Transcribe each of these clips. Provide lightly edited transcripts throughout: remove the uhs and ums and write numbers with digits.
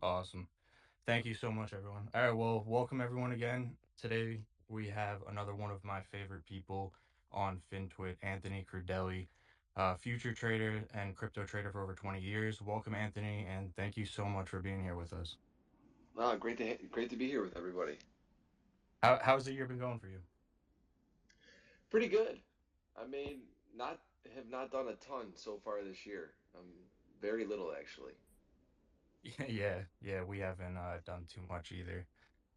Awesome. Thank you so much, everyone. All right, well, welcome everyone again. Today we have another one of my favorite people on FinTwit, Anthony Crudele, future trader and crypto trader for over 20 years. Welcome, Anthony, and thank you so much for being here with us. Great to be here with everybody. How's the year been going for you? Pretty good. I mean, not have not done a ton so far this year. Very little actually. Yeah, we haven't done too much either.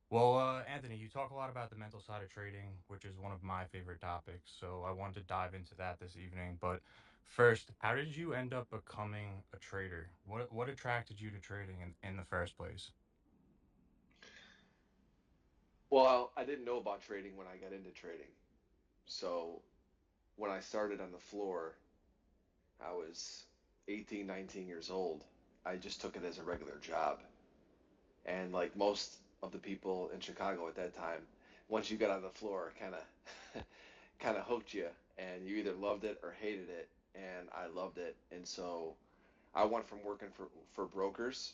Well, Anthony, you talk a lot about the mental side of trading, which is one of my favorite topics. So I wanted to dive into that this evening. But first, how did you end up becoming a trader? What attracted you to trading in the first place? Well, I didn't know about trading when I got into trading. So when I started on the floor, I was 18, 19 years old. I just took it as a regular job. And like most of the people in Chicago at that time, once you got on the floor, kind of hooked you, and you either loved it or hated it. And I loved it, and so I went from working for brokers.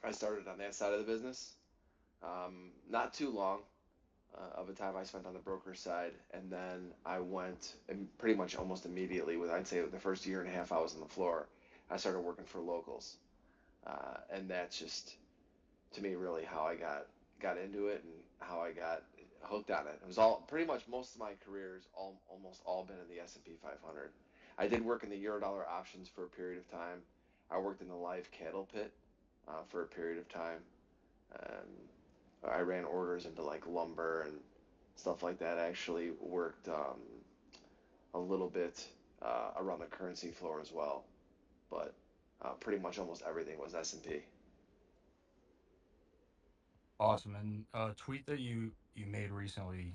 I started on that side of the business. Not too long of a time I spent on the broker side, and then I went and pretty much almost immediately, with I'd say the first year and a half I was on the floor, I started working for locals, and that's just to me really how I got into it and how I got hooked on it. It was all pretty much most of my career's almost all been in the S&P 500. I did work in the Eurodollar options for a period of time. I worked in the live cattle pit for a period of time. Um, I ran orders into like lumber and stuff like that. I actually worked a little bit around the currency floor as well, but pretty much almost everything was S&P. Awesome. And a tweet that you made recently,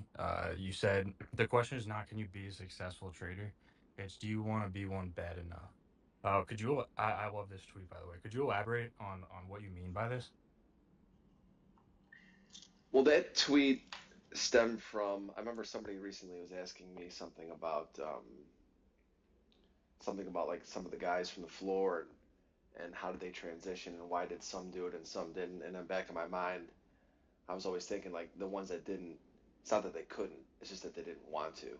you said the question is not can you be a successful trader? It's do you want to be one bad enough? I love this tweet by the way. Could you elaborate on what you mean by this? Well, that tweet stemmed from, I remember somebody recently was asking me something about like some of the guys from the floor and how did they transition and why did some do it and some didn't. And then back in my mind, I was always thinking like the ones that didn't, it's not that they couldn't, it's just that they didn't want to.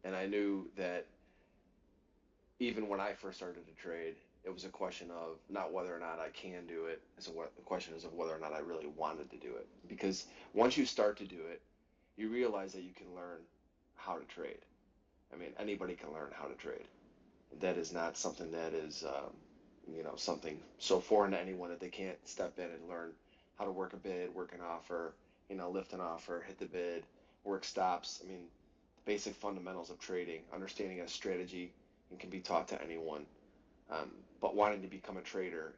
And I knew that even when I first started to trade, it was a question of not whether or not I can do it. It's the question is of whether or not I really wanted to do it. Because once you start to do it, you realize that you can learn how to trade. I mean, anybody can learn how to trade. That is not something that is, something so foreign to anyone that they can't step in and learn how to work a bid, work an offer, lift an offer, hit the bid, work stops. I mean, the basic fundamentals of trading, understanding a strategy, and can be taught to anyone. But wanting to become a trader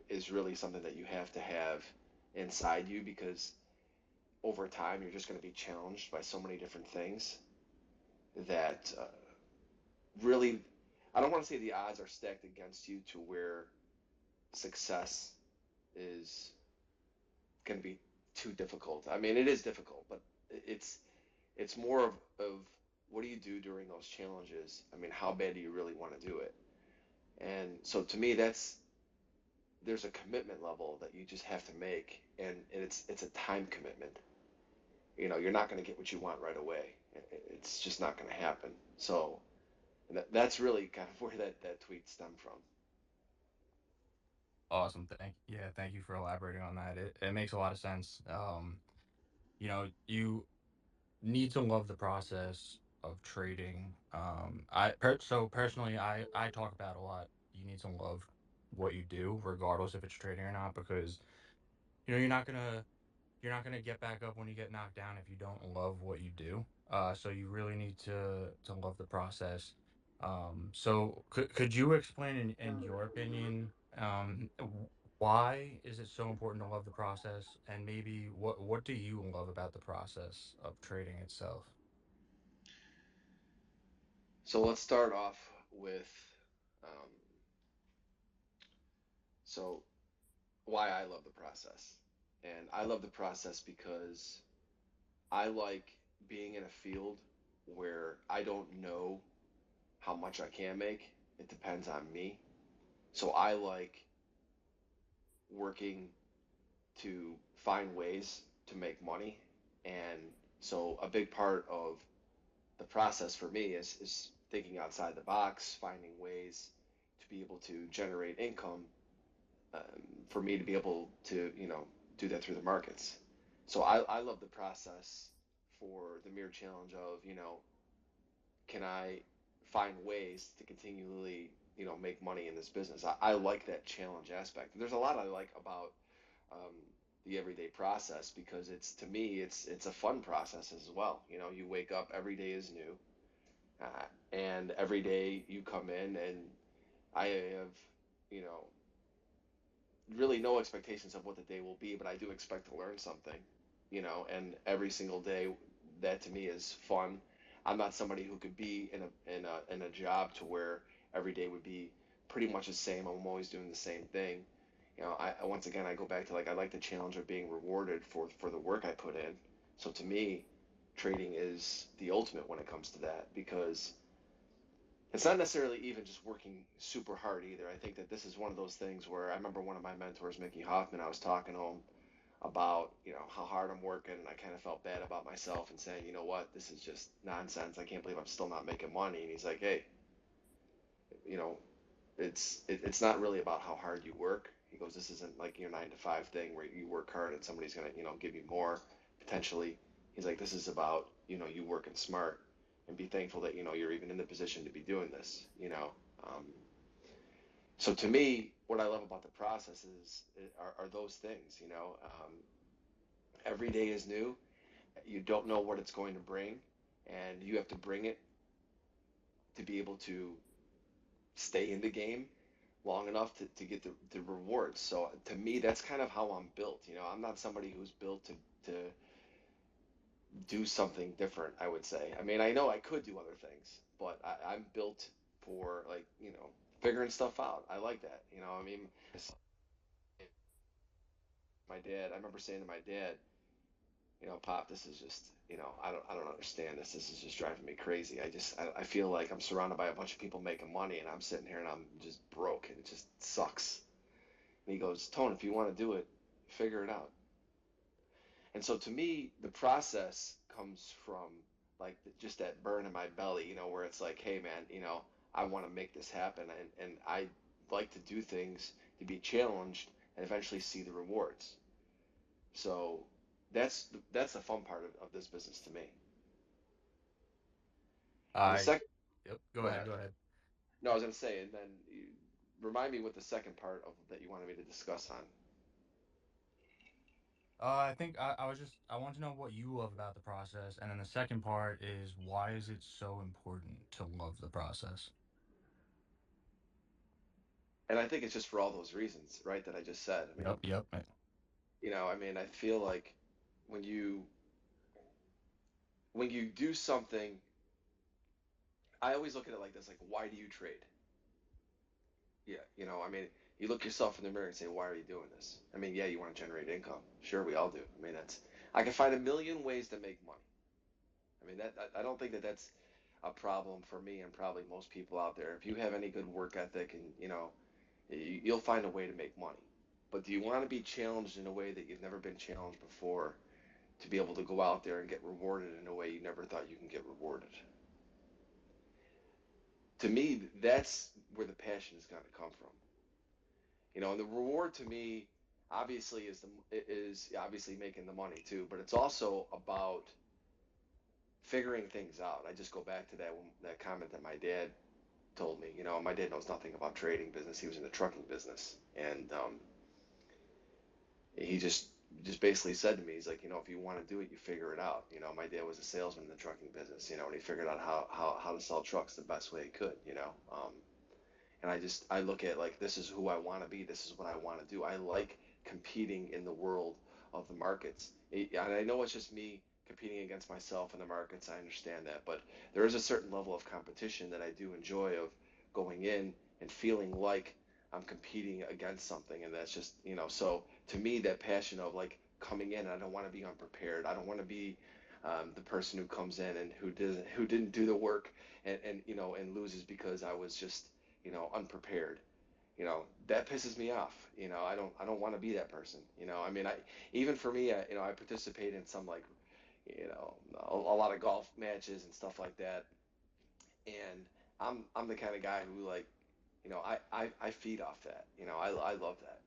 is really something that you have to have inside you because over time you're just going to be challenged by so many different things that really, I don't want to say the odds are stacked against you to where success is going to be too difficult. I mean, it is difficult, but it's it's more of what do you do during those challenges? I mean, how bad do you really want to do it? And so to me, there's a commitment level that you just have to make, and it's a time commitment. You're not going to get what you want right away. It's just not going to happen. So and that's really kind of where that tweet stemmed from. Awesome. Thank you for elaborating on that. It makes a lot of sense. You need to love the process of trading. So personally, I talk about a lot. You need to love what you do, regardless if it's trading or not, because you're not gonna get back up when you get knocked down if you don't love what you do. So you really need to love the process. So could you explain in your opinion, why is it so important to love the process, and maybe what do you love about the process of trading itself? So let's start off with um, so why I love the process. And I love the process because I like being in a field where I don't know how much I can make. It depends on me. So I like working to find ways to make money. And so a big part of the process for me is thinking outside the box, finding ways to be able to generate income, for me to be able to, do that through the markets. So I love the process for the mere challenge of, can I find ways to continually, make money in this business? I like that challenge aspect. And there's a lot I like about um, the everyday process because it's to me it's a fun process as well. You wake up, every day is new, and every day you come in and I have, you know, really no expectations of what the day will be, but I do expect to learn something, and every single day that to me is fun. I'm not somebody who could be in a job to where every day would be pretty much the same. I'm always doing the same thing. I once again I go back to like I like the challenge of being rewarded for the work I put in. So to me, trading is the ultimate when it comes to that because it's not necessarily even just working super hard either. I think that this is one of those things where I remember one of my mentors, Mickey Hoffman, I was talking to him about, how hard I'm working, and I kind of felt bad about myself and saying, you know what, this is just nonsense. I can't believe I'm still not making money. And he's like, hey, you know, it's not really about how hard you work. He goes, this isn't like your 9 to 5 thing where you work hard and somebody's gonna, give you more potentially. He's like, this is about, you working smart and be thankful that, you're even in the position to be doing this. Um, so to me, what I love about the process are those things. Every day is new. You don't know what it's going to bring, and you have to bring it to be able to stay in the game long enough to get the rewards. So to me, that's kind of how I'm built. I'm not somebody who's built to do something different, I would say. I mean, I know I could do other things, but I'm built for like, figuring stuff out. I like that. I mean, my dad, I remember saying to my dad, Pop, this is just, I don't understand this. This is just driving me crazy. I feel like I'm surrounded by a bunch of people making money and I'm sitting here and I'm just broke and it just sucks. And he goes, Tone, if you want to do it, figure it out. And so to me, the process comes from like just that burn in my belly, where it's like, hey man, I want to make this happen, and I like to do things to be challenged and eventually see the rewards. So that's the fun part of this business to me. And the I second, Yep, go go ahead, ahead. go ahead. No, I was gonna say, and then remind me what the second part of that you wanted me to discuss on. I think I want to know what you love about the process, and then the second part is why is it so important to love the process? And I think it's just for all those reasons, right, that I just said. I mean, Yep, yep. I feel like when you when you do something, I always look at it like this, like, why do you trade? Yeah, I mean, you look yourself in the mirror and say, why are you doing this? I mean, yeah, you want to generate income. Sure, we all do. I mean, I can find a million ways to make money. I mean, I don't think that that's a problem for me and probably most people out there. If you have any good work ethic and, you'll find a way to make money. But do you want to be challenged in a way that you've never been challenged before to be able to go out there and get rewarded in a way you never thought you can get rewarded? To me, that's where the passion is going to come from. And the reward to me obviously is obviously making the money too, but it's also about figuring things out. I just go back to that comment that my dad told me. My dad knows nothing about trading business. He was in the trucking business, and he just basically said to me, he's like, if you want to do it, you figure it out. My dad was a salesman in the trucking business, and he figured out how to sell trucks the best way he could. And I look at like this is who I want to be. This is what I want to do. I like competing in the world of the markets. And I know it's just me competing against myself in the markets. I understand that, but there is a certain level of competition that I do enjoy of going in and feeling like I'm competing against something, and that's just So to me, that passion of like coming in, I don't want to be unprepared. I don't want to be the person who comes in and who didn't do the work and loses because I was just unprepared. That pisses me off. I don't want to be that person. I mean, I even for me, I participate in some like, a lot of golf matches and stuff like that, and I'm the kind of guy who like, I feed off that. I love that.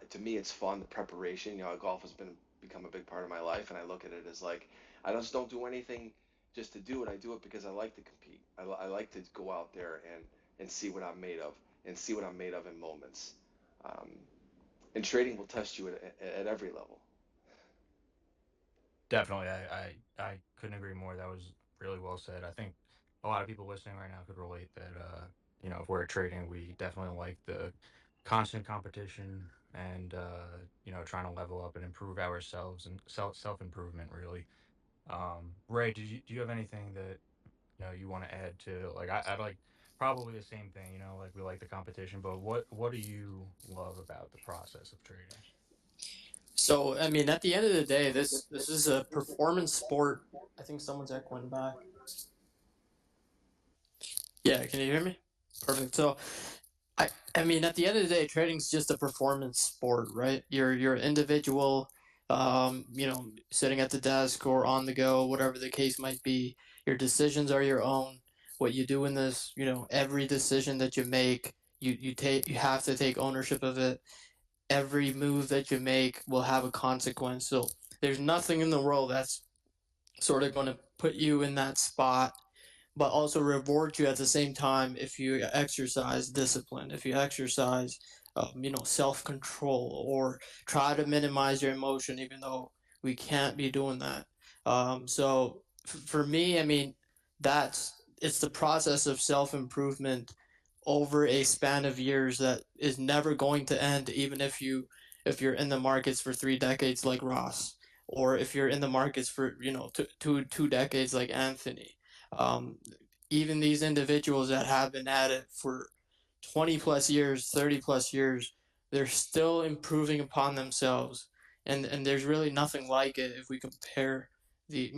To me, it's fun. The preparation. Golf has become a big part of my life, and I look at it as like I just don't do anything just to do it. I do it because I like to compete. I like to go out there and see what I'm made of, and see what I'm made of in moments. Um, and trading will test you at every level. Definitely, I couldn't agree more. That was really well said. I think a lot of people listening right now could relate that, if we're trading, we definitely like the constant competition and, trying to level up and improve ourselves and self-improvement really. Ray, do you have anything that, you want to add to, like, I'd like probably the same thing, like we like the competition, but what do you love about the process of trading? So, I mean, at the end of the day, this is a performance sport. I think someone's echoing back. Yeah, can you hear me? Perfect. So, I mean, at the end of the day, trading's just a performance sport, right? You're individual, sitting at the desk or on the go, whatever the case might be. Your decisions are your own. What you do in this, every decision that you make, you have to take ownership of it. Every move that you make will have a consequence. So there's nothing in the world that's sort of going to put you in that spot, but also reward you at the same time if you exercise discipline, if you exercise, self control, or try to minimize your emotion, even though we can't be doing that. So for me, I mean, it's the process of self improvement over a span of years that is never going to end, even if you're in the markets for 3 decades like Ross, or if you're in the markets for two decades like Anthony. um, Even these individuals that have been at it for 20 plus years, 30 plus years, they're still improving upon themselves. And there's really nothing like it if we compare the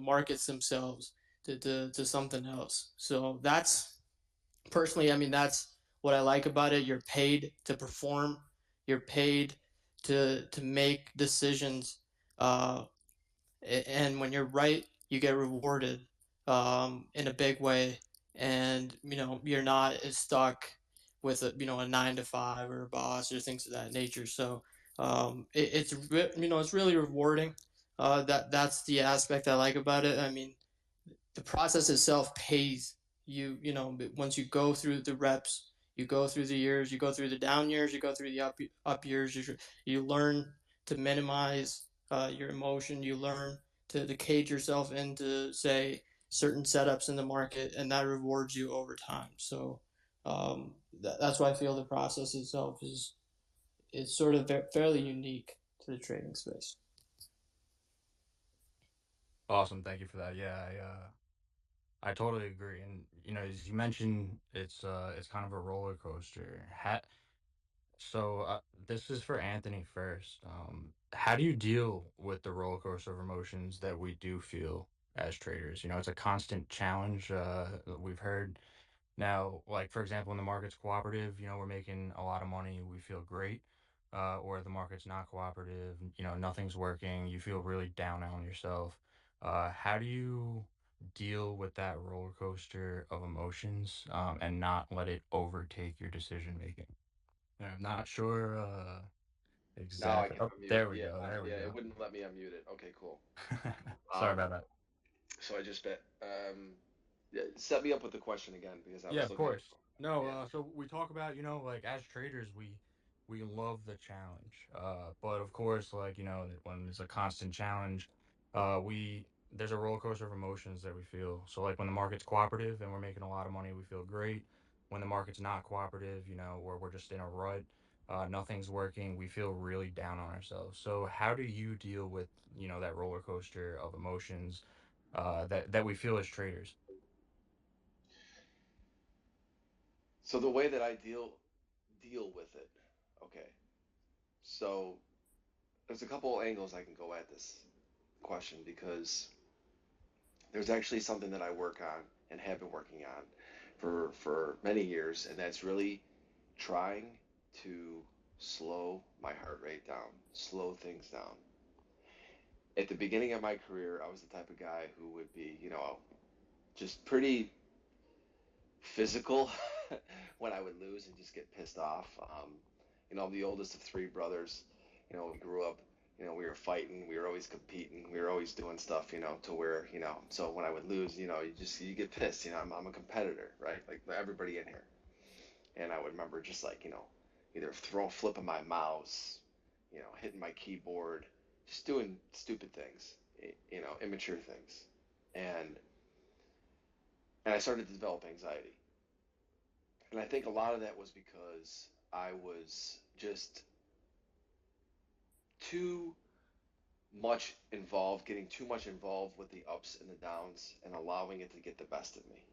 markets themselves to something else. So that's personally, I mean, that's what I like about it. You're paid to perform. You're paid to make decisions, uh, and when you're right, you get rewarded in a big way, and you're not as stuck with a 9 to 5 or a boss or things of that nature. So it's really rewarding. That's the aspect I like about it. I mean, the process itself pays you. Once you go through the reps, you go through the years, you go through the down years, you go through the up years. You learn to minimize your emotion. You learn to cage yourself into, say, certain setups in the market, and that rewards you over time. So that's why I feel the process itself is sort of fairly unique to the trading space. Awesome, thank you for that. Yeah, I totally agree. And as you mentioned, it's kind of a roller coaster. This is for Anthony first. How do you deal with the roller coaster of emotions that we do feel as traders? It's a constant challenge. We've heard now, like for example, when the market's cooperative, we're making a lot of money, we feel great. Or the market's not cooperative, nothing's working, you feel really down on yourself. How do you deal with that roller coaster of emotions, and not let it overtake your decision making? Yeah, I'm not sure Now I exactly. can Oh, unmute. there we Yeah, go. There we yeah, it go. wouldn't let me unmute it. Okay, cool. Sorry Um, about that. so I just bet. Yeah, set me up with the question again because I Yeah, was of looking at. course. No, Yeah. so we talk about, like as traders, we love the challenge. But of course, like, when it's a constant challenge, we there's a roller coaster of emotions that we feel. So like when the market's cooperative and we're making a lot of money, we feel great. When the market's not cooperative, or we're just in a rut, nothing's working, we feel really down on ourselves. So how do you deal with, that roller coaster of emotions, that we feel as traders? So the way that I deal with it. Okay. So there's a couple angles I can go at this question because there's actually something that I work on and have been working on for many years, and that's really trying to slow my heart rate down, slow things down. At the beginning of my career, I was the type of guy who would be, just pretty physical when I would lose and just get pissed off. I'm the oldest of three brothers. We grew up, we were fighting, we were always competing, we were always doing stuff, to where, so when I would lose, you get pissed. I'm a competitor, right? Like everybody in here. And I would remember just like, either flipping my mouse, hitting my keyboard, just doing stupid things, immature things. And and I started to develop anxiety. And I think a lot of that was because I was just too much involved, getting too much involved with the ups and the downs and allowing it to get the best of me.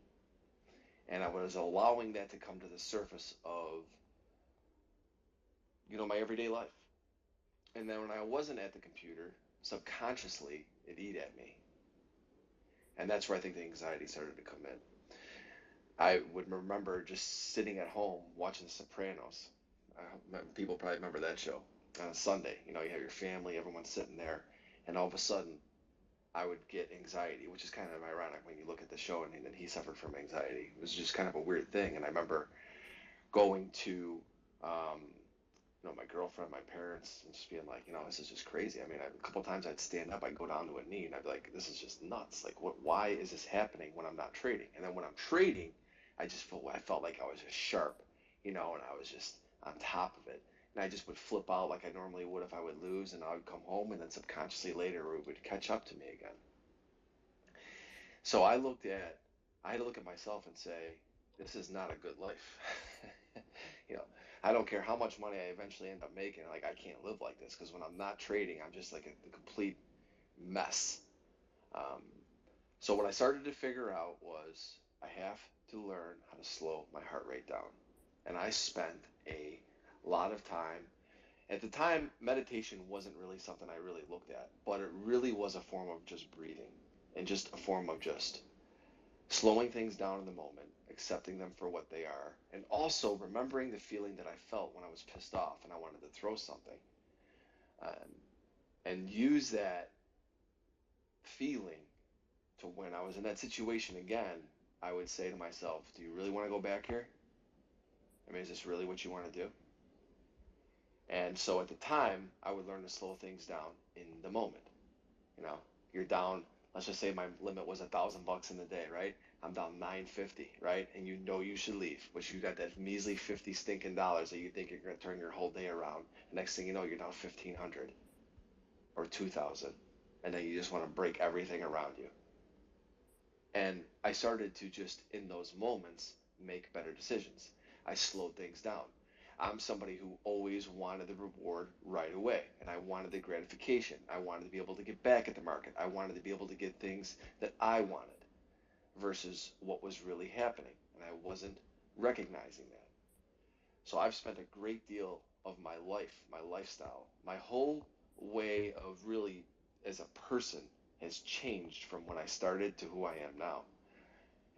And I was allowing that to come to the surface of, my everyday life. And then when I wasn't at the computer, subconsciously, it'd eat at me. And that's where I think the anxiety started to come in. I would remember just sitting at home watching The Sopranos. People probably remember that show on a Sunday. You have your family, everyone's sitting there, and all of a sudden, I would get anxiety, which is kind of ironic when you look at the show and then he suffered from anxiety. It was just kind of a weird thing. And I remember going to, my girlfriend, my parents, and just being like, this is just crazy. I mean, a couple of times I'd stand up, I'd go down to a knee, and I'd be like, this is just nuts. Like, what? Why is this happening when I'm not trading? And then when I'm trading, I felt like I was just sharp, and I was just on top of it. And I just would flip out like I normally would if I would lose, and I would come home, and then subconsciously later it would catch up to me again. So I had to look at myself and say, this is not a good life. you know, I don't care how much money I eventually end up making. Like I can't live like this because when I'm not trading, I'm just like a complete mess. Um, so what I started to figure out was I have to learn how to slow my heart rate down. And I spent a lot of time. At the time, meditation wasn't really something I really looked at, but it really was a form of just breathing and just a form of just slowing things down in the moment, accepting them for what they are, and also remembering the feeling that I felt when I was pissed off and I wanted to throw something, um, and use that feeling to when I was in that situation again. I would say to myself, do you really want to go back here? I mean, is this really what you want to do? And so at the time, I would learn to slow things down in the moment. You know, you're down. Let's just say my limit was $1,000 in the day, right? I'm down 950, right? And you know you should leave, but you got that measly 50 stinking dollars that you think you're gonna turn your whole day around. The next thing you know, you're down 1,500 or 2,000, and then you just want to break everything around you. And I started to just in those moments make better decisions. I slowed things down. I'm somebody who always wanted the reward right away, and I wanted the gratification. I wanted to be able to get back at the market. I wanted to be able to get things that I wanted versus what was really happening, and I wasn't recognizing that. So I've spent a great deal of my life, my lifestyle, my whole way of really as a person has changed from when I started to who I am now.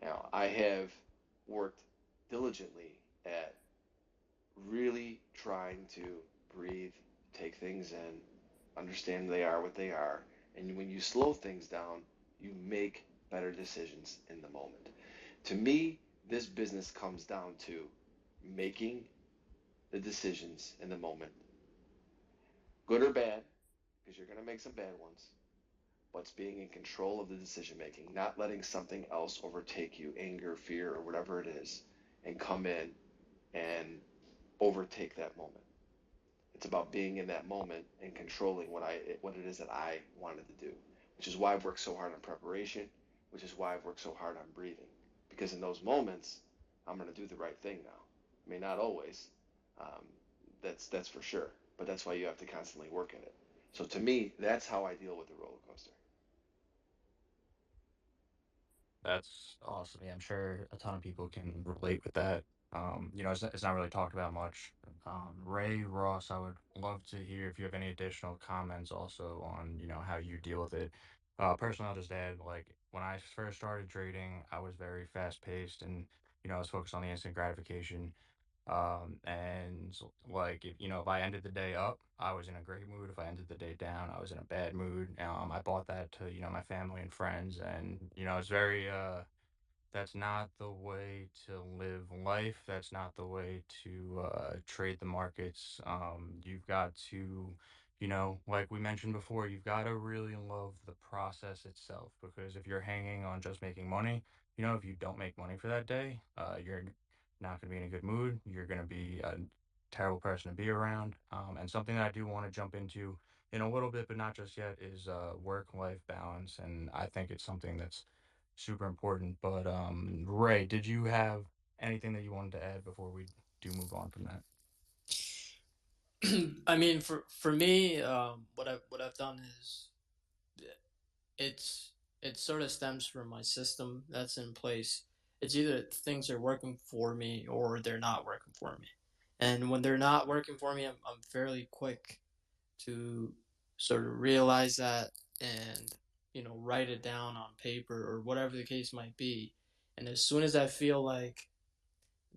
Now, I have worked diligently at really trying to breathe, take things in, understand they are what they are. And when you slow things down, you make better decisions in the moment. To me, this business comes down to making the decisions in the moment, good or bad, because you're going to make some bad ones, but it's being in control of the decision making, not letting something else overtake you, anger, fear, or whatever it is, and come in and overtake that moment. It's about being in that moment and controlling what it is that I wanted to do, which is why I've worked so hard on preparation, which is why I've worked so hard on breathing, because in those moments I'm going to do the right thing now. I mean, not always, um, that's for sure, but that's why you have to constantly work at it. So to me, that's how I deal with the roller coaster. That's awesome. Yeah, I'm sure a ton of people can relate with that. It's not really talked about much. Ray, Ross, I would love to hear if you have any additional comments also on, how you deal with it. Personally, I'll just add, like, when I first started trading, I was very fast paced and I was focused on the instant gratification. And like if I ended the day up, I was in a great mood. If I ended the day down, I was in a bad mood. I bought that to, my family and friends, and it's very that's not the way to live life. That's not the way to trade the markets. You've got to, like we mentioned before, you've got to really love the process itself, because if you're hanging on just making money, if you don't make money for that day, you're not going to be in a good mood. You're going to be a terrible person to be around. And something that I do want to jump into in a little bit, but not just yet, is work-life balance. And I think it's something that's super important. But Ray, did you have anything that you wanted to add before we do move on from that? I mean, for me, what I've done is it's it sort of stems from my system that's in place. It's either things are working for me or they're not working for me. And when they're not working for me, I'm fairly quick to sort of realize that and write it down on paper or whatever the case might be. And as soon as I feel like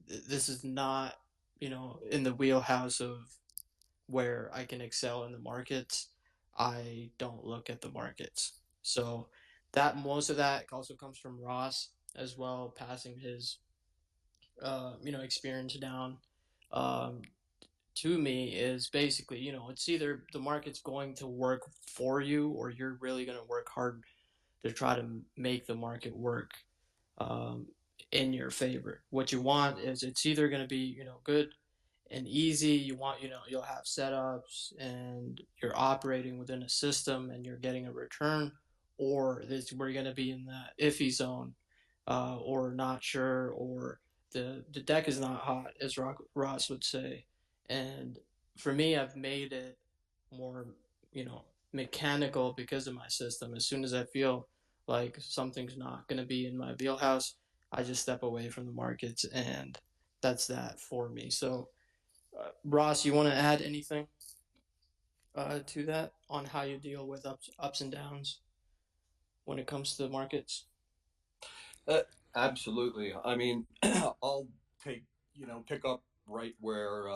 this is not in the wheelhouse of where I can excel in the markets, I don't look at the markets. So that most of that also comes from Ross as well, passing his experience down um, to me is basically it's either the market's going to work for you or you're really going to work hard to try to make the market work um, in your favor. What you want is it's either going to be good and easy. You want you'll have setups and you're operating within a system and you're getting a return, or this we're going to be in the iffy zone, or not sure, or the deck is not hot, as Ross would say. And for me, I've made it more mechanical because of my system. As soon as I feel like something's not going to be in my wheelhouse, I just step away from the markets, and that's that for me. So, Ross, you want to add anything to that on how you deal with ups and downs when it comes to the markets? Uh, Absolutely. I mean, I'll take, pick up right where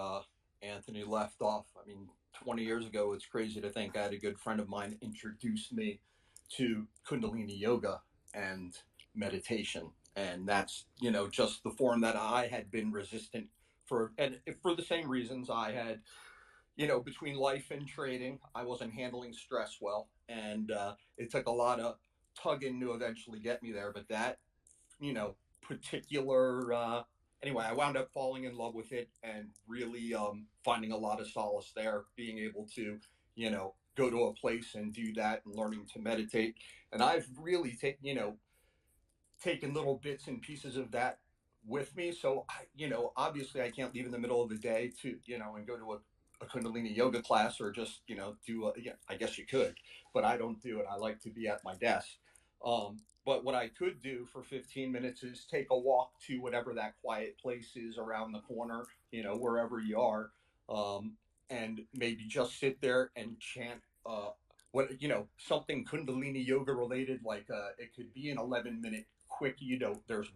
Anthony left off. I mean, 20 years ago, it's crazy to think I had a good friend of mine introduce me to Kundalini yoga and meditation. And that's, just the form that I had been resistant for. And for the same reasons I had, between life and trading, I wasn't handling stress well. And it took a lot of tugging to eventually get me there. But that particular anyway, I wound up falling in love with it and really finding a lot of solace there, being able to go to a place and do that and learning to meditate. And I've really taken little bits and pieces of that with me. So obviously I can't leave in the middle of the day to and go to a Kundalini yoga class or just do a, yeah, I guess you could, but I don't do it. I like to be at my desk. But what I could do for 15 minutes is take a walk to whatever that quiet place is around the corner, wherever you are, and maybe just sit there and chant what something Kundalini yoga related, like it could be an 11-minute quick. There's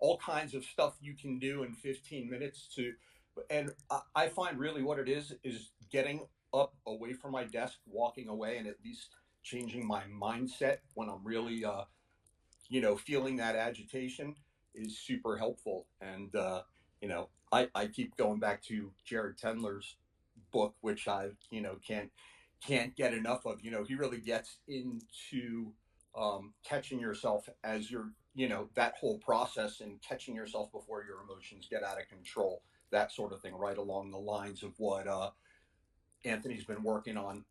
all kinds of stuff you can do in 15 minutes to, and I find really what it is getting up away from my desk, walking away, and at least changing my mindset when I'm really feeling that agitation is super helpful. And I keep going back to Jared Tendler's book, which I can't get enough of. He really gets into catching yourself as you're that whole process and catching yourself before your emotions get out of control. That sort of thing, right along the lines of what Anthony's been working on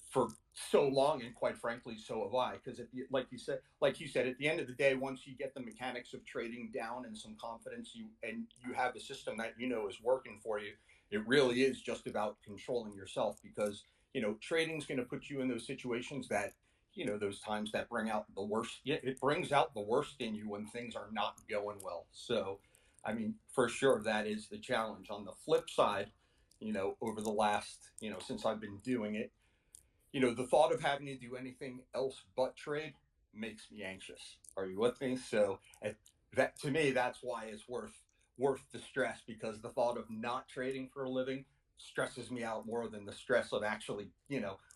for so long, and quite frankly, so have I. Because like you said, at the end of the day, once you get the mechanics of trading down and some confidence, you have a system that is working for you. It really is just about controlling yourself, because trading's going to put you in those situations that those times that bring out the worst. Yeah, it brings out the worst in you when things are not going well. So, I mean, for sure, that is the challenge. On the flip side, over the last since I've been doing it, the thought of having to do anything else but trade makes me anxious. Are you with me? So that to me, that's why it's worth the stress, because the thought of not trading for a living stresses me out more than the stress of actually,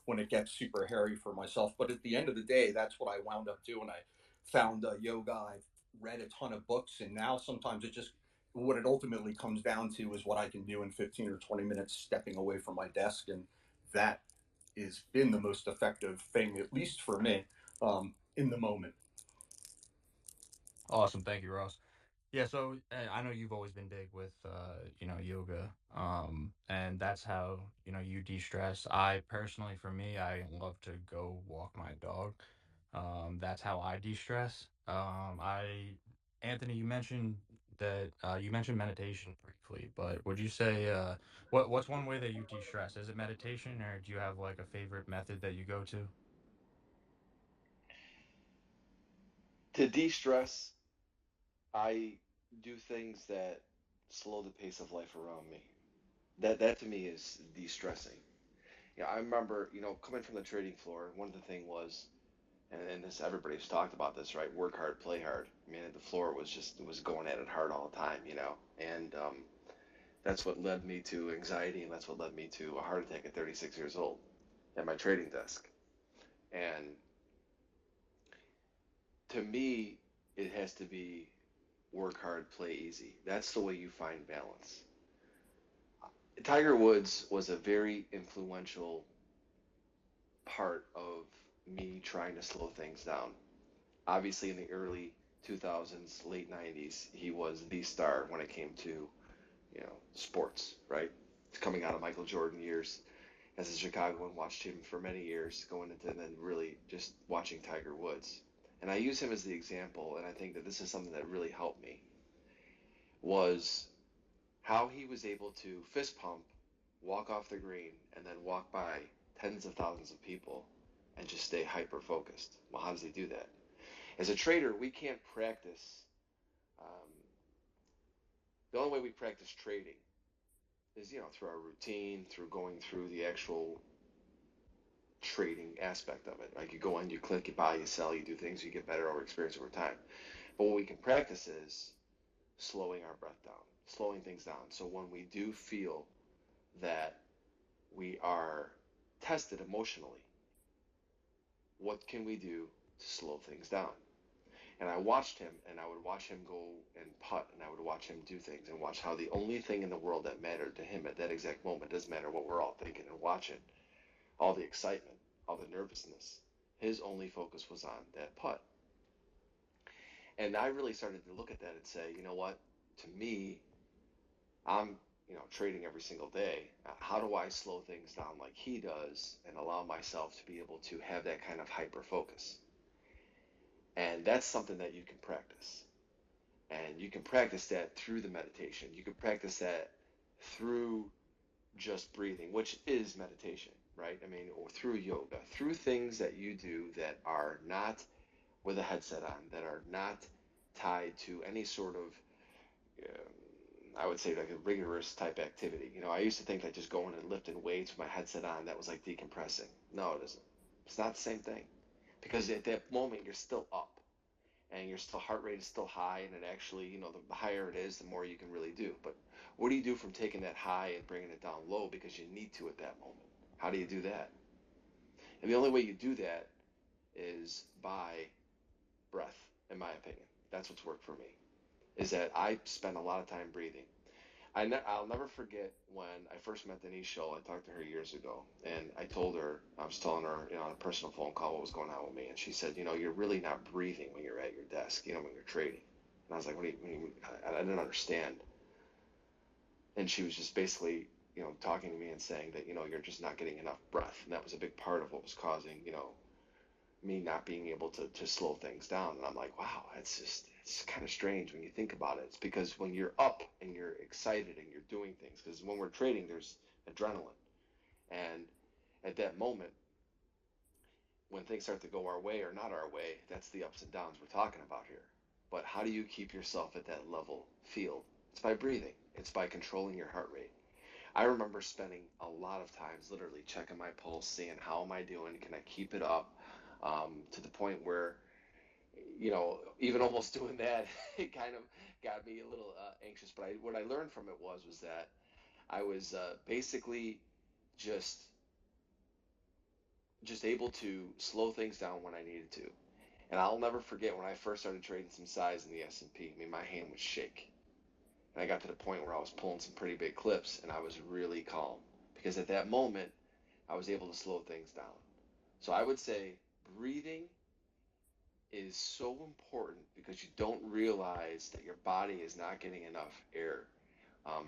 when it gets super hairy for myself. But at the end of the day, that's what I wound up doing. I found yoga. I've read a ton of books, and now sometimes it just, what it ultimately comes down to is what I can do in 15 or 20 minutes stepping away from my desk. And that has been the most effective thing, at least for me, in the moment. Awesome. Thank you, Ross. Yeah, so I know you've always been big with yoga, and that's how you de-stress. I personally, for me, I love to go walk my dog. That's how I de-stress. Anthony, you mentioned that you mentioned meditation briefly, but would you say what's one way that you de-stress? Is it meditation, or do you have like a favorite method that you go to? To de-stress, I do things that slow the pace of life around me. That to me is de-stressing. Yeah, I remember, coming from the trading floor, one of the thing was, and this everybody's talked about this, right? Work hard, play hard. I mean, the floor was just it was going at it hard all the time, and that's what led me to anxiety, and that's what led me to a heart attack at 36 years old at my trading desk. And to me, it has to be work hard, play easy. That's the way you find balance. Tiger Woods was a very influential part of me trying to slow things down. Obviously, in the early 2000s, late 90s, he was the star when it came to, sports, right? Coming out of Michael Jordan years as a Chicagoan, watched him for many years, going into and then really just watching Tiger Woods. And I use him as the example, and I think that this is something that really helped me, was how he was able to fist pump, walk off the green, and then walk by tens of thousands of people and just stay hyper focused. Well, how does he do that? As a trader, we can't practice. Um, the only way we practice trading is, through our routine, through going through the actual trading aspect of it. Like you go in, you click, you buy, you sell, you do things, you get better over experience over time. But what we can practice is slowing our breath down, slowing things down. So when we do feel that we are tested emotionally, what can we do to slow things down? And I watched him, and I would watch him go and putt, and I would watch him do things, and watch how the only thing in the world that mattered to him at that exact moment, doesn't matter what we're all thinking and watching, all the excitement, all the nervousness, his only focus was on that putt. And I really started to look at that and say, you know what? To me, I'm, trading every single day. How do I slow things down like he does and allow myself to be able to have that kind of hyper focus? And that's something that you can practice. And you can practice that through the meditation. You can practice that through just breathing, which is meditation, right? I mean, or through yoga, through things that you do that are not with a headset on, that are not tied to any sort of, um, I would say, like a rigorous type activity. I used to think that just going and lifting weights with my headset on, that was like decompressing. No, it isn't. It's not the same thing. Because at that moment, you're still up and your still heart rate is still high, and it actually, the higher it is, the more you can really do. But what do you do from taking that high and bringing it down low because you need to at that moment? How do you do that? And the only way you do that is by breath, in my opinion. That's what's worked for me. Is that I spend a lot of time breathing. I'll never forget when I first met Denise Scholl. I talked to her years ago, and I was telling her, on a personal phone call what was going on with me, and she said, you're really not breathing when you're at your desk, when you're trading. And I was like, what do you mean? I didn't understand. And she was just basically, talking to me and saying that, you're just not getting enough breath, and that was a big part of what was causing, me not being able to slow things down. And I'm like, wow, it's kind of strange when you think about it. It's because when you're up and you're excited and you're doing things, because when we're trading, there's adrenaline. And at that moment, when things start to go our way or not our way, that's the ups and downs we're talking about here. But how do you keep yourself at that level field? It's by breathing. It's by controlling your heart rate. I remember spending a lot of times literally checking my pulse, seeing how am I doing, can I keep it up, to the point where Even almost doing that, it kind of got me a little anxious. But what I learned from it was that I was basically just just able to slow things down when I needed to. And I'll never forget when I first started trading some size in the S&P. I mean, my hand would shake. And I got to the point where I was pulling some pretty big clips and I was really calm because at that moment I was able to slow things down. So I would say breathing is so important because you don't realize that your body is not getting enough air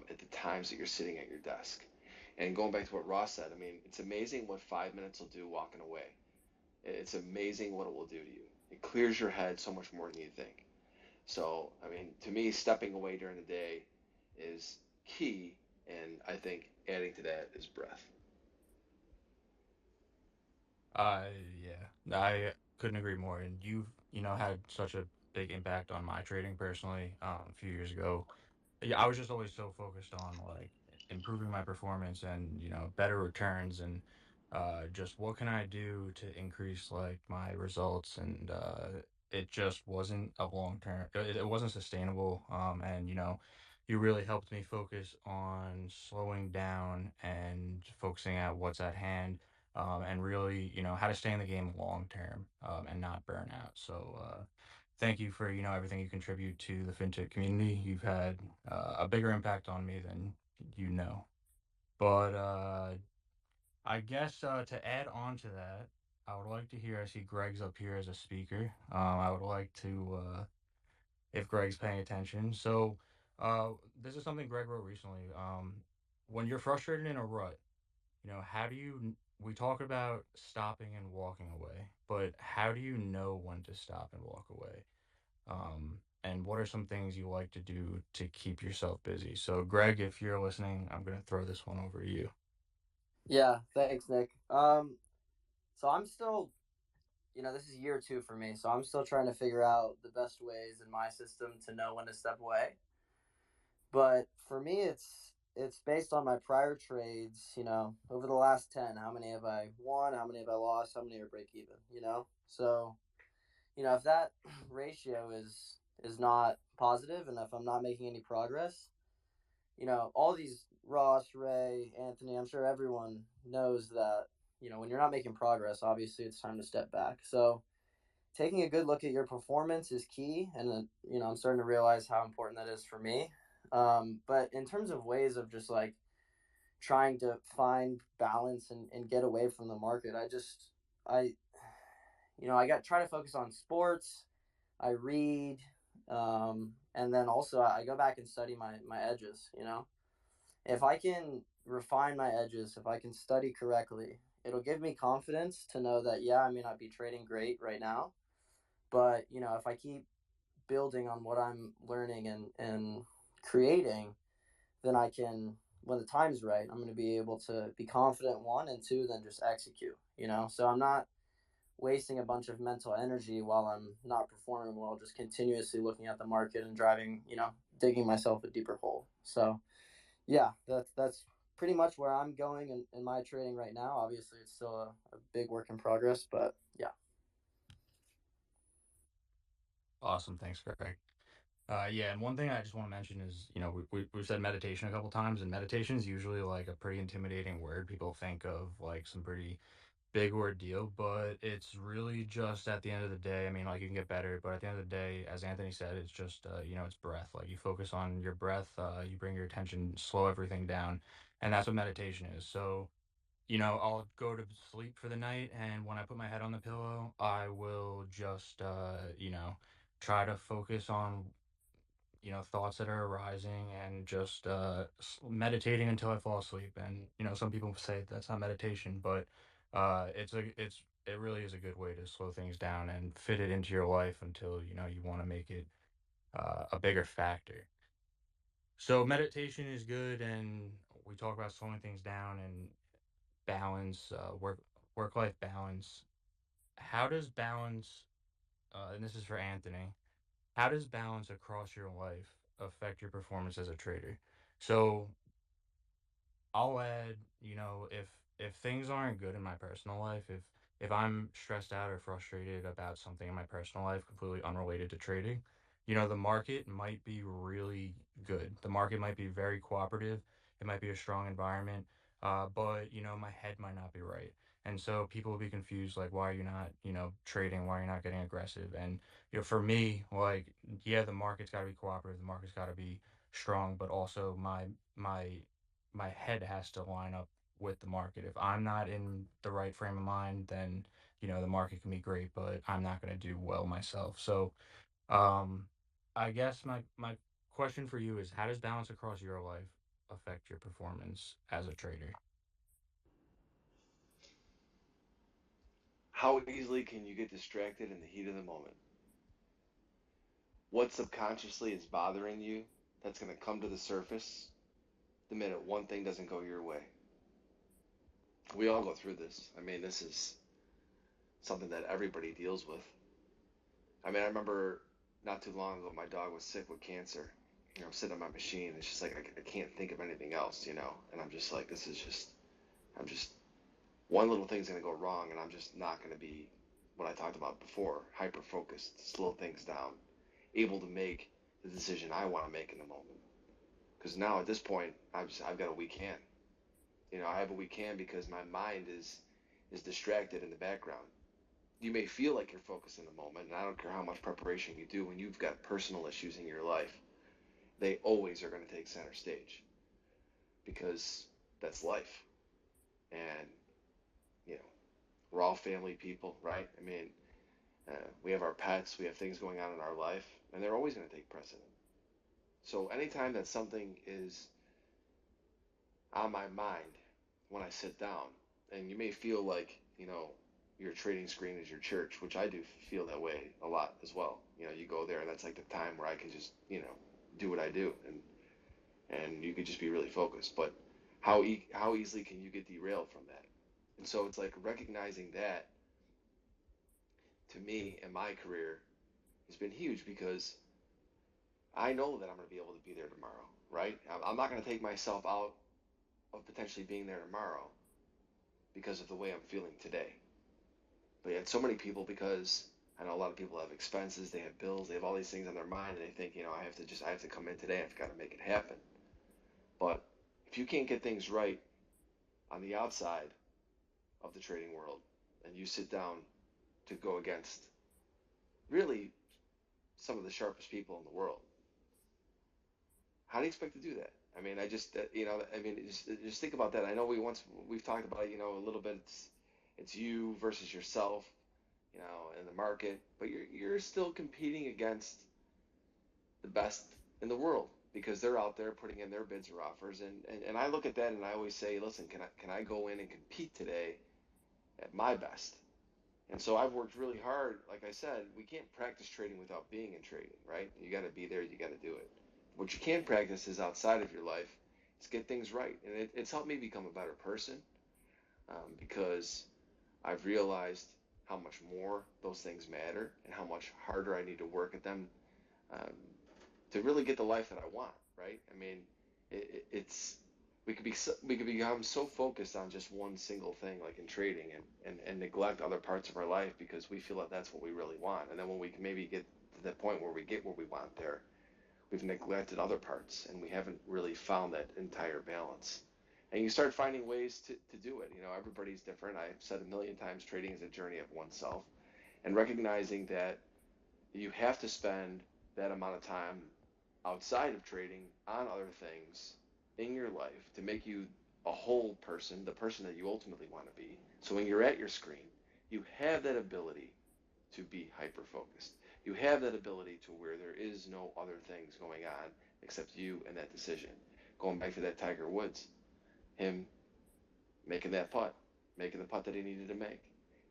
at the times that you're sitting at your desk. And going back to what Ross said, I mean, it's amazing what 5 minutes will do walking away. It's amazing what it will do to you. It clears your head so much more than you think. So, I mean, to me, stepping away during the day is key, and I think adding to that is breath. Yeah, I couldn't agree more. And you've had such a big impact on my trading personally. A few years ago, yeah, I was just always so focused on like improving my performance and better returns and just what can I do to increase like my results and it just wasn't a long term. It wasn't sustainable. And you really helped me focus on slowing down and focusing at what's at hand and really, how to stay in the game long term and not burn out. So, thank you for, everything you contribute to the fintech community. You've had a bigger impact on me than you know. But I guess to add on to that, I would like to hear, I see Greg's up here as a speaker. I would like to, if Greg's paying attention. So, this is something Greg wrote recently. When you're frustrated in a rut, how do you, we talk about stopping and walking away, but how do you know when to stop and walk away? And what are some things you like to do to keep yourself busy? So, Greg, if you're listening, I'm going to throw this one over to you. Yeah, thanks, Nick. So I'm still, this is year two for me, so I'm still trying to figure out the best ways in my system to know when to step away. But for me, it's based on my prior trades. Over the last 10, how many have I won? How many have I lost? How many are break even? So if that ratio is not positive, and if I'm not making any progress, all these Ross, Ray, Anthony, I'm sure everyone knows that, when you're not making progress, obviously it's time to step back. So taking a good look at your performance is key. And, I'm starting to realize how important that is for me. But in terms of ways of just like trying to find balance and get away from the market, I, try to focus on sports. I read, and then also I go back and study my edges, if I can refine my edges, if I can study correctly, it'll give me confidence to know that, yeah, I may not be trading great right now, but, if I keep building on what I'm learning and creating, then I can, when the time's right, I'm going to be able to be confident, one, and two, then just execute, So I'm not wasting a bunch of mental energy while I'm not performing well, just continuously looking at the market and driving, digging myself a deeper hole. So, yeah, that's pretty much where I'm going in my trading right now. Obviously, it's still a big work in progress, but yeah. Awesome. Thanks, Greg. Yeah, and one thing I just want to mention is, we've said meditation a couple times, and meditation is usually like a pretty intimidating word. People think of like some pretty big ordeal, but it's really just at the end of the day. I mean, like you can get better, but at the end of the day, as Anthony said, it's just it's breath. Like you focus on your breath, you bring your attention, slow everything down, and that's what meditation is. So, I'll go to sleep for the night, and when I put my head on the pillow, I will just try to focus on thoughts that are arising and just meditating until I fall asleep. And some people say that's not meditation, but it really is a good way to slow things down and fit it into your life until you want to make it a bigger factor. So meditation is good, and we talk about slowing things down and balance, work life balance. How does balance, and this is for Anthony, how does balance across your life affect your performance as a trader? So I'll add, if things aren't good in my personal life, if if I'm stressed out or frustrated about something in my personal life completely unrelated to trading, the market might be really good. The market might be very cooperative. It might be a strong environment, but my head might not be right. And so people will be confused, like, why are you not, trading? Why are you not getting aggressive? And for me, like, yeah, the market's got to be cooperative. The market's got to be strong, but also my head has to line up with the market. If I'm not in the right frame of mind, then the market can be great, but I'm not going to do well myself. So, um, I guess my question for you is, how does balance across your life affect your performance as a trader? How easily can you get distracted in the heat of the moment? What subconsciously is bothering you that's going to come to the surface the minute one thing doesn't go your way? We all go through this. I mean, this is something that everybody deals with. I mean, I remember not too long ago, my dog was sick with cancer. I'm sitting on my machine. It's just like I can't think of anything else, and I'm just like, I'm just, one little thing's gonna go wrong, and I'm just not gonna be what I talked about before, hyper focused, slow things down, able to make the decision I want to make in the moment. Because now at this point, I've got a weak hand. I have a weak hand because my mind is distracted in the background. You may feel like you're focused in the moment, and I don't care how much preparation you do when you've got personal issues in your life, they always are going to take center stage because that's life. And, you know, we're all family people, right? I mean, we have our pets, we have things going on in our life, and they're always going to take precedent. So anytime that something is on my mind when I sit down, and you may feel like, your trading screen is your church, which I do feel that way a lot as well. You go there, and that's like the time where I can just, do what I do, and you could just be really focused. But how easily can you get derailed from that? And so it's like recognizing that, to me in my career, has been huge because I know that I'm going to be able to be there tomorrow, right? I'm not going to take myself out of potentially being there tomorrow because of the way I'm feeling today. But yet, so many people, because I know a lot of people have expenses, they have bills, they have all these things on their mind, and they think, I have to come in today, I've got to make it happen. But if you can't get things right on the outside of the trading world, and you sit down to go against really some of the sharpest people in the world, how do you expect to do that? I mean, just think about that. I know we've talked about, a little bit. It's you versus yourself, in the market, but you're still competing against the best in the world because they're out there putting in their bids or offers. And I look at that and I always say, listen, can I go in and compete today at my best? And so I've worked really hard. Like I said, we can't practice trading without being in trading, right? You got to be there. You got to do it. What you can practice is outside of your life. Is get things right, and it's helped me become a better person because I've realized how much more those things matter and how much harder I need to work at them um, to really get the life that I want. Right? I mean, it's we could become so focused on just one single thing, like in trading, and neglect other parts of our life because we feel that that's what we really want. And then when we can maybe get to the point where we get where we want there, we've neglected other parts and we haven't really found that entire balance. And you start finding ways to do it. Everybody's different. I've said a million times, trading is a journey of oneself, and recognizing that you have to spend that amount of time outside of trading on other things in your life to make you a whole person, the person that you ultimately want to be. So when you're at your screen, you have that ability to be hyper focused. You have that ability to where there is no other things going on except you and that decision. Going back to that Tiger Woods, him making that putt, making the putt that he needed to make.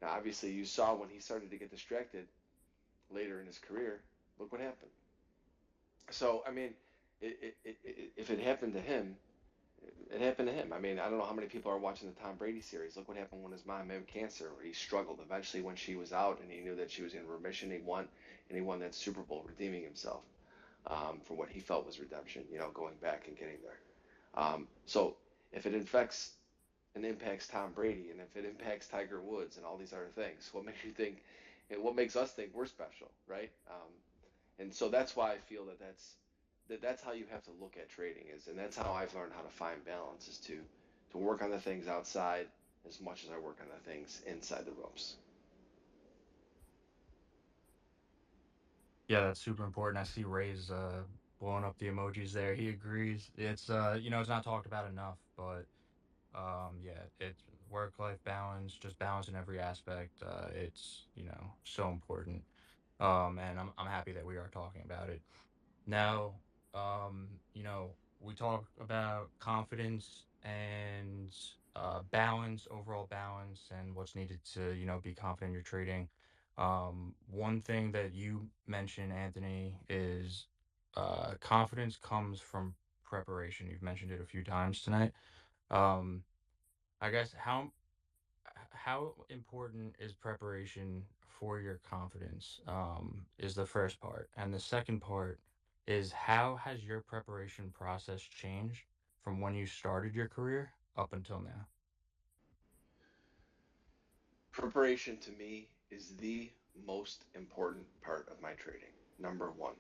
Now, obviously, you saw when he started to get distracted later in his career, look what happened. So, I mean, if it happened to him, it happened to him. I mean, I don't know how many people are watching the Tom Brady series. Look what happened when his mom had cancer. He struggled. Eventually, when she was out and he knew that she was in remission, he won that Super Bowl, redeeming himself for what he felt was redemption. Going back and getting there. So if it affects and impacts Tom Brady, and if it impacts Tiger Woods and all these other things, what makes you think, and what makes us think we're special, right? And so that's why I feel that that's how you have to look at trading is, and that's how I've learned how to find balance is to work on the things outside as much as I work on the things inside the ropes. Yeah, that's super important. I see Ray's blowing up the emojis there. He agrees. It's it's not talked about enough, but yeah, it's work-life balance, just balance in every aspect. It's, so important. And I'm happy that we are talking about it. Now, we talk about confidence and balance, overall balance, and what's needed to, be confident in your trading. One thing that you mentioned, Anthony, is confidence comes from preparation. You've mentioned it a few times tonight. Um, I guess how important is preparation for your confidence, is the first part. And the second part is how has your preparation process changed from when you started your career up until now? Preparation to me is the most important part of my trading. Number one,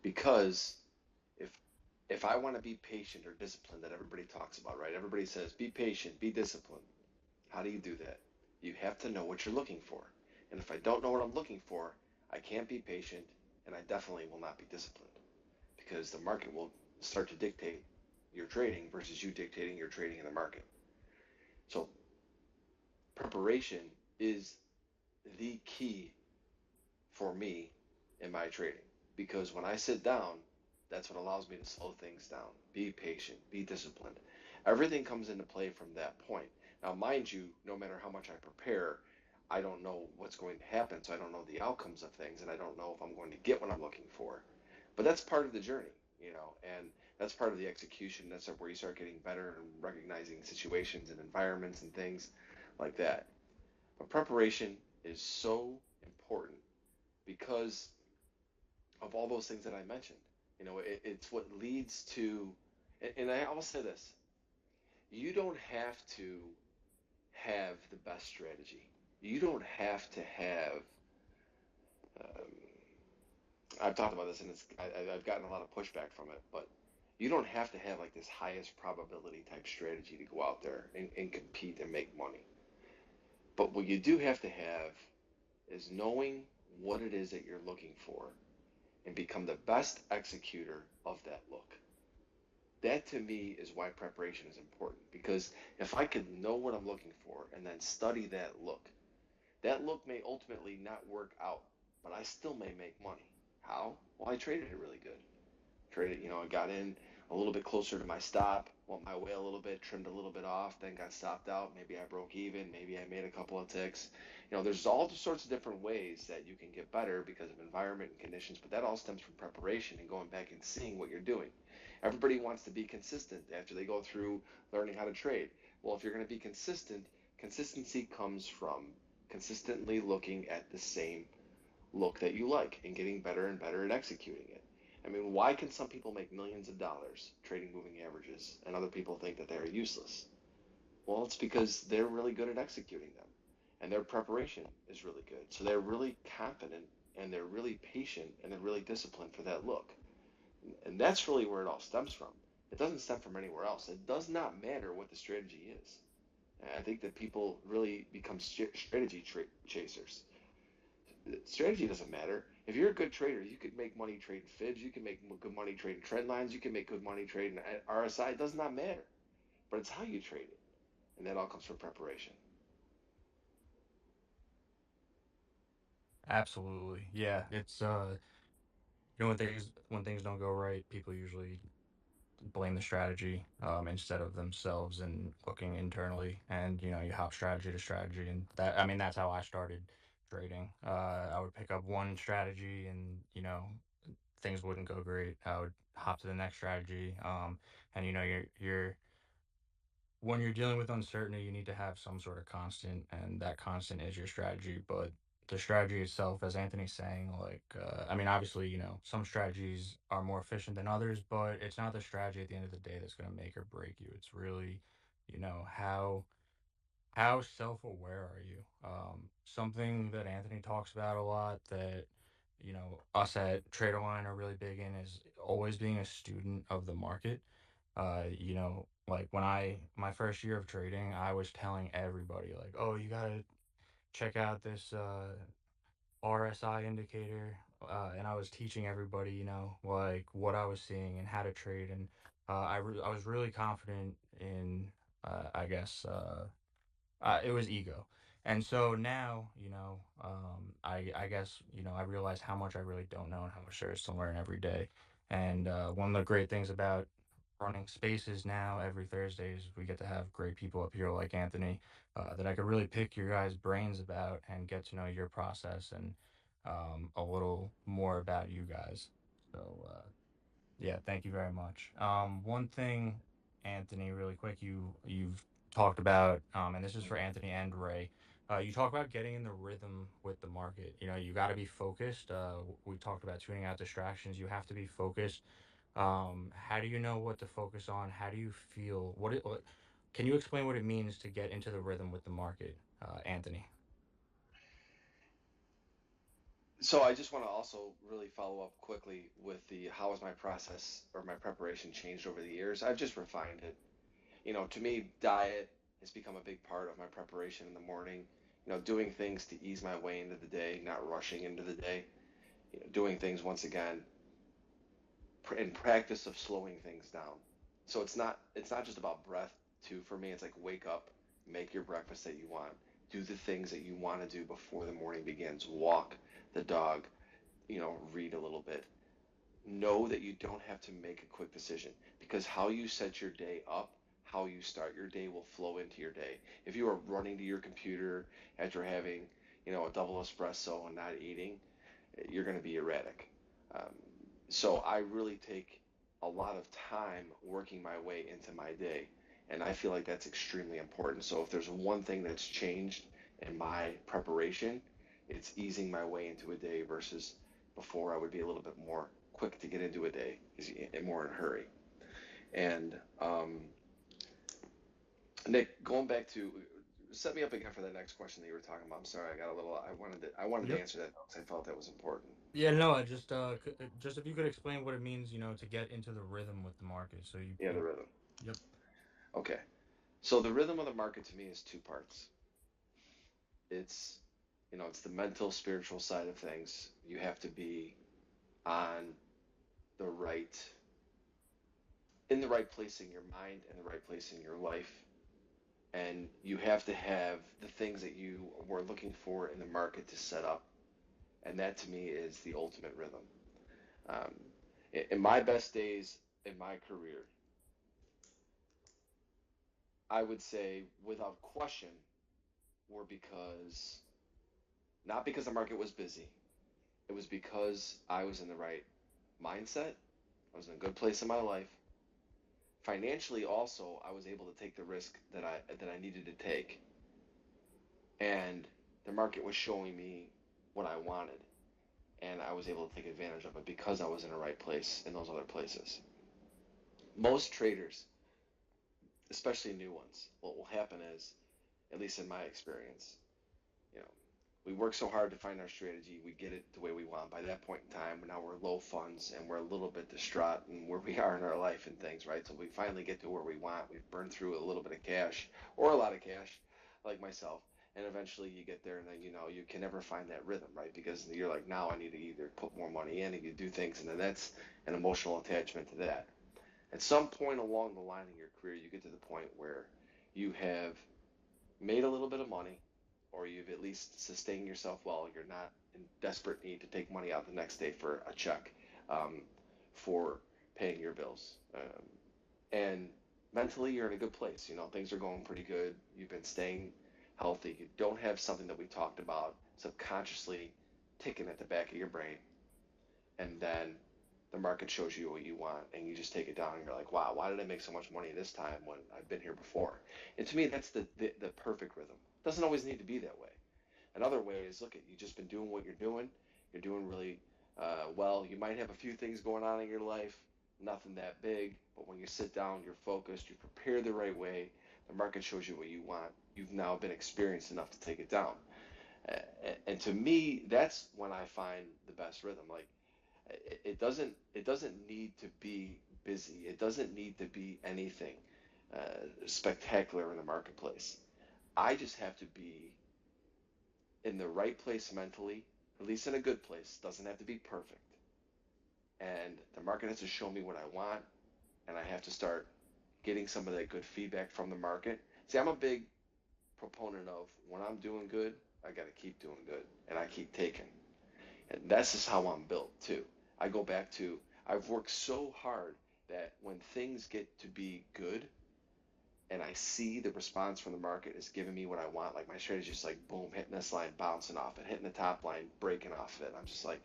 because if if I want to be patient or disciplined that everybody talks about, right? Everybody says be patient, be disciplined. How do you do that? You have to know what you're looking for. And if I don't know what I'm looking for, I can't be patient and I definitely will not be disciplined because the market will start to dictate your trading versus you dictating your trading in the market. So preparation is the key for me in my trading because when I sit down, that's what allows me to slow things down, be patient, be disciplined. Everything comes into play from that point. Now, mind you, no matter how much I prepare, I don't know what's going to happen, so I don't know the outcomes of things, and I don't know if I'm going to get what I'm looking for. But that's part of the journey, and that's part of the execution. That's where you start getting better and recognizing situations and environments and things like that. But preparation is so important because of all those things that I mentioned. It's what leads to, and I will say this: you don't have to have the best strategy. You don't have to have. Um, I've talked about this, and I've gotten a lot of pushback from it, but you don't have to have like this highest probability type strategy to go out there and compete and make money. But what you do have to have is knowing what it is that you're looking for and become the best executor of that look. That to me is why preparation is important because if I can know what I'm looking for and then study that look may ultimately not work out, but I still may make money. How? Well, I traded it really good. Traded, I got in a little bit closer to my stop, went my way a little bit, trimmed a little bit off, then got stopped out. Maybe I broke even, maybe I made a couple of ticks. There's all sorts of different ways that you can get better because of environment and conditions, but that all stems from preparation and going back and seeing what you're doing. Everybody wants to be consistent after they go through learning how to trade. Well, if you're going to be consistent, consistency comes from consistently looking at the same look that you like and getting better and better at executing it. I mean, why can some people make millions of dollars trading moving averages and other people think that they are useless? Well, it's because they're really good at executing them and their preparation is really good. So they're really confident and they're really patient and they're really disciplined for that look. And that's really where it all stems from. It doesn't stem from anywhere else. It does not matter what the strategy is. I think that people really become strategy chasers. Strategy doesn't matter. If you're a good trader, you could make money trading fibs. You can make good money trading trend lines. You can make good money trading RSI. It does not matter. But it's how you trade it. And that all comes from preparation. Absolutely. Yeah, it's when things don't go right, people usually blame the strategy, instead of themselves and looking internally. And you hop strategy to strategy, and that's how I started trading. I would pick up one strategy, and things wouldn't go great. I would hop to the next strategy, and you're when you're dealing with uncertainty, you need to have some sort of constant, and that constant is your strategy. But the strategy itself, as Anthony's saying, like, obviously, some strategies are more efficient than others, but it's not the strategy at the end of the day that's going to make or break you. It's really, You know, how self-aware are you? Something that Anthony talks about a lot that, you know, us at TraderLion are really big in is always being a student of the market. You know, like when my first year of trading, I was telling everybody like, "Oh, you gotta check out this RSI indicator," and I was teaching everybody, you know, like what I was seeing and how to trade, and I was really confident in, I guess, it was ego. And so now, you know, I guess, you know, I realize how much I really don't know and how much there is to learn every day. And one of the great things about running spaces now every Thursday is we get to have great people up here like Anthony, that I could really pick your guys' brains about and get to know your process and a little more about you guys. So yeah, thank you very much. One thing, Anthony, really quick, you've talked about, and this is for Anthony and Ray. You talk about getting in the rhythm with the market. You know, you got to be focused. We talked about tuning out distractions. You have to be focused. How do you know what to focus on? How do you feel? Can you explain what it means to get into the rhythm with the market, Anthony? So I just want to also really follow up quickly with the how has my process or my preparation changed over the years? I've just refined it. You know, to me, diet has become a big part of my preparation in the morning. You know, doing things to ease my way into the day, not rushing into the day. You know, doing things once again in practice of slowing things down. So it's not just about breath too for me. It's like wake up, make your breakfast that you want, do the things that you want to do before the morning begins. Walk the dog, you know, read a little bit. Know that you don't have to make a quick decision because how you set your day up, how you start your day will flow into your day. If you are running to your computer after having, you know, a double espresso and not eating, you're going to be erratic. Um, so I really take a lot of time working my way into my day, and I feel like that's extremely important. So if there's one thing that's changed in my preparation, it's easing my way into a day versus before I would be a little bit more quick to get into a day, more in a hurry. And Nick, going back to set me up again for the next question that you were talking about. I'm sorry, I got a little. I wanted to Yep. answer that because I felt that was important. Yeah, no, I just just if you could explain what it means, you know, to get into the rhythm with the market. So Yeah, the you rhythm. yep. Okay. So the rhythm of the market to me is two parts. It's, you know, it's the mental, spiritual side of things. You have to be on the right, in the right place in your mind and the right place in your life. And you have to have the things that you were looking for in the market to set up. And that to me is the ultimate rhythm. Um, in my best days in my career, I would say without question were because, not because the market was busy, it was because I was in the right mindset. I was in a good place in my life. Financially, also, I was able to take the risk that I needed to take, and the market was showing me what I wanted, and I was able to take advantage of it because I was in the right place in those other places. Most traders, especially new ones, what will happen is, at least in my experience, you know, we work so hard to find our strategy, we get it the way we want. By that point in time, now we're low funds and we're a little bit distraught in where we are in our life and things, right? So we finally get to where we want. We've burned through a little bit of cash or a lot of cash, like myself. And eventually you get there and then, you know, you can never find that rhythm, right? Because you're like, now I need to either put more money in and you do things, and then that's an emotional attachment to that. At some point along the line in your career, you get to the point where you have made a little bit of money, or you've at least sustained yourself well. You're not in desperate need to take money out the next day for a check, um, for paying your bills. And mentally, you're in a good place. You know, things are going pretty good. You've been staying healthy. You don't have something that we talked about subconsciously ticking at the back of your brain. And then the market shows you what you want and you just take it down and you're like, wow, why did I make so much money this time when I've been here before? And to me, that's the perfect rhythm. It doesn't always need to be that way. Another way is, look at, you just been doing what you're doing. You're doing really well. You might have a few things going on in your life, nothing that big, but when you sit down, you're focused, you prepare the right way. the market shows you what you want. You've now been experienced enough to take it down. And to me, that's when I find the best rhythm. Like it doesn't need to be busy. It doesn't need to be anything spectacular in the marketplace. I just have to be in the right place mentally, at least in a good place. Doesn't have to be perfect. And the market has to show me what I want, and I have to start getting some of that good feedback from the market. See, I'm a big proponent of when I'm doing good, I got to keep doing good, and I keep taking. And that's just how I'm built too. I go back to I've worked so hard that when things get to be good and I see the response from the market is giving me what I want, like my strategy is like boom, hitting this line, bouncing off it, hitting the top line, breaking off it. I'm just like,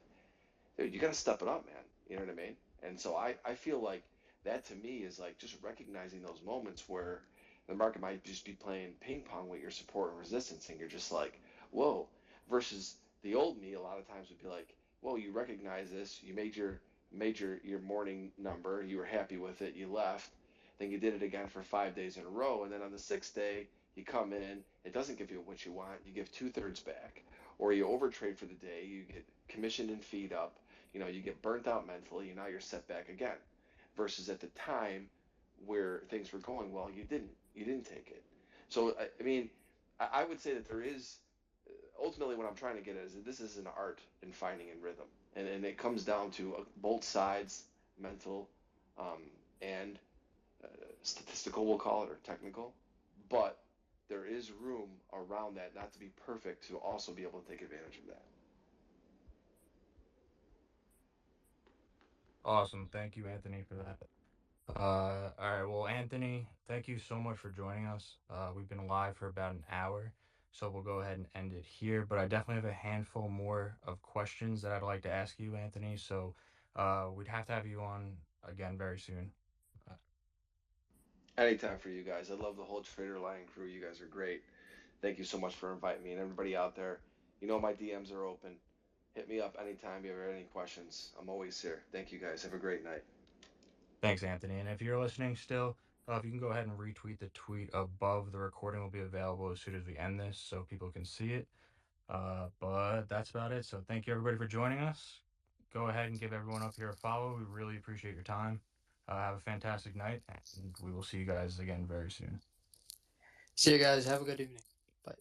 dude, you got to step it up, man. You know what I mean? And so I feel like that to me is like just recognizing those moments where the market might just be playing ping pong with your support and resistance, and you're just like, whoa. Versus the old me, a lot of times would be like, whoa, you recognize this, you made your morning number, you were happy with it, you left, then you did it again for 5 days in a row, and then on the sixth day you come in, it doesn't give you what you want, you give 2/3 back, or you overtrade for the day, you get commissioned and feed up, you get burnt out mentally, and now you're set back again. Versus at the time where things were going well, you didn't take it. So I mean, I would say that there is ultimately what I'm trying to get at is that this is an art in finding in rhythm, and it comes down to both sides, mental, and statistical, we'll call it, or technical, but there is room around that not to be perfect to also be able to take advantage of that. Awesome. Thank you, Anthony, for that. All right. Well, Anthony, thank you so much for joining us. We've been live for about an hour, so we'll go ahead and end it here. But I definitely have a handful more of questions that I'd like to ask you, Anthony. So we'd have to have you on again very soon. Uh, Anytime for you guys. I love the whole TraderLion crew. You guys are great. Thank you so much for inviting me, and everybody out there. My DMs are open. Hit me up anytime you have any questions. I'm always here. Thank you guys. Have a great night. Thanks, Anthony. And if you're listening still, if you can go ahead and retweet the tweet above, the recording will be available as soon as we end this so people can see it. But that's about it. So thank you everybody for joining us. Go ahead and give everyone up here a follow. We really appreciate your time. Have a fantastic night, and we will see you guys again very soon. See you guys. Have a good evening. Bye.